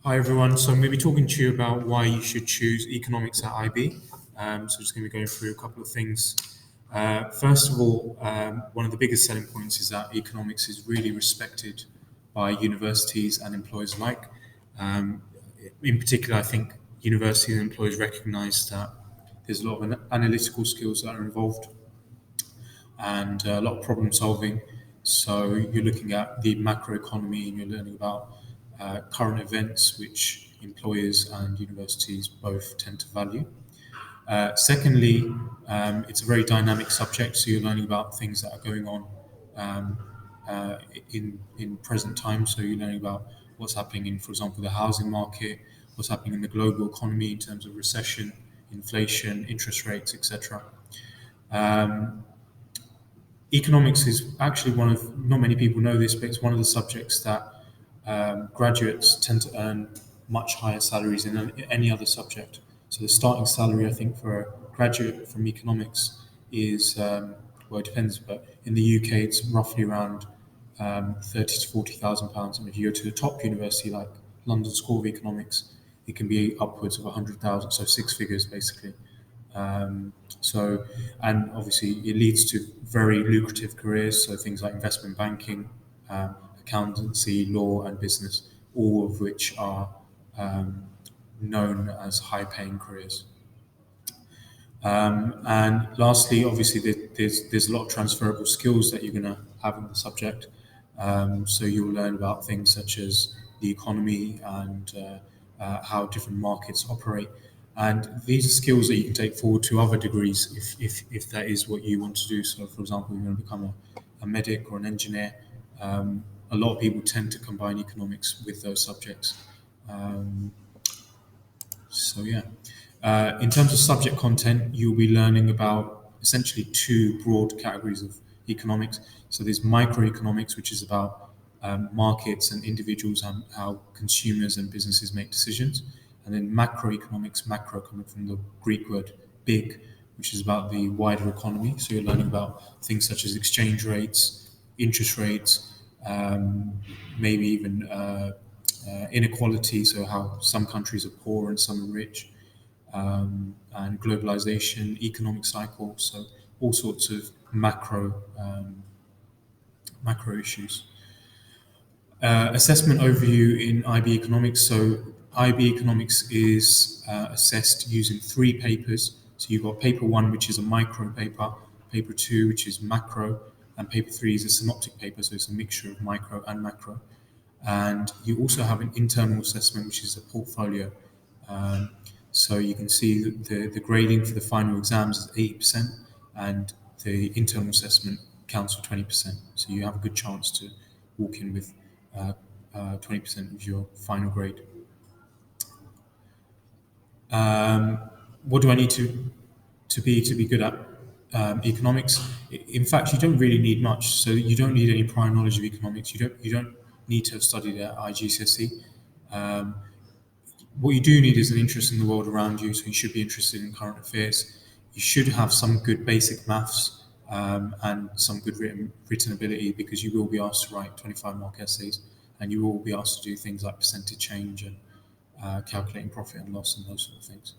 Hi everyone. So I'm going to be talking to you about why you should choose economics at IB. So just going to be going through a couple of things. First of all, one of the biggest selling points is that economics is really respected by universities and employers alike. Um, in particular, I think universities and employers recognise that there's a lot of analytical skills that are involved and a lot of problem solving. So you're looking at the macroeconomy and you're learning about current events, which employers and universities both tend to value. Secondly, it's a very dynamic subject, so you're learning about things that are going on um, in present time. So you're learning about what's happening in, for example, the housing market, what's happening in the global economy in terms of recession, inflation, interest rates, etc. Um, Economics is actually one of, not many people know this, but it's one of the subjects that graduates tend to earn much higher salaries than any other subject. So the starting salary, I think, for a graduate from economics is, well, it depends, but in the UK, it's roughly around 30 to 40,000 pounds. And if you go to the top university like London School of Economics, it can be upwards of 100,000, so six figures basically. So, and obviously it leads to very lucrative careers. So things like investment banking, accountancy, law, and business, all of which are um, known as high-paying careers. And lastly, obviously, there's a lot of transferable skills that you're going to have in the subject. So you'll learn about things such as the economy and how different markets operate. And these are skills that you can take forward to other degrees if that is what you want to do. So, for example, you're going to become a medic or an engineer. A lot of people tend to combine economics with those subjects. Um, so yeah, in terms of subject content, you'll be learning about essentially two broad categories of economics. So there's microeconomics, which is about markets and individuals and how consumers and businesses make decisions, and then macroeconomics, macro coming from the Greek word big, which is about the wider economy. So you're learning about things such as exchange rates, interest rates, um, maybe even inequality, so how some countries are poor and some are rich, and globalization, economic cycle, so all sorts of macro issues. Assessment overview in IB Economics. So IB Economics is assessed using three papers. So you've got paper one, which is a micro paper, paper two, which is macro, and paper three is a synoptic paper. So it's a mixture of micro and macro. And you also have an internal assessment, which is a portfolio. Um, so you can see that the grading for the final exams is 80%, and the internal assessment counts for 20%. So you have a good chance to walk in with uh, 20% of your final grade. What do I need to be good at economics? In fact, you don't really need much. So you don't need any prior knowledge of economics. You don't need to have studied at IGCSE. Um, what you do need is an interest in the world around you. So you should be interested in current affairs. You should have some good basic maths and some good written ability because you will be asked to write 25-mark essays and you will be asked to do things like percentage change and calculating profit and loss and those sort of things.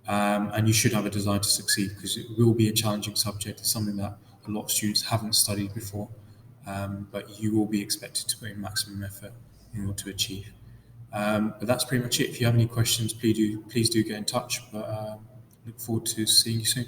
And you should have a desire to succeed because it will be a challenging subject. It's something that a lot of students haven't studied before, but you will be expected to put in maximum effort in order to achieve. But that's pretty much it. If you have any questions, please do get in touch. But look forward to seeing you soon.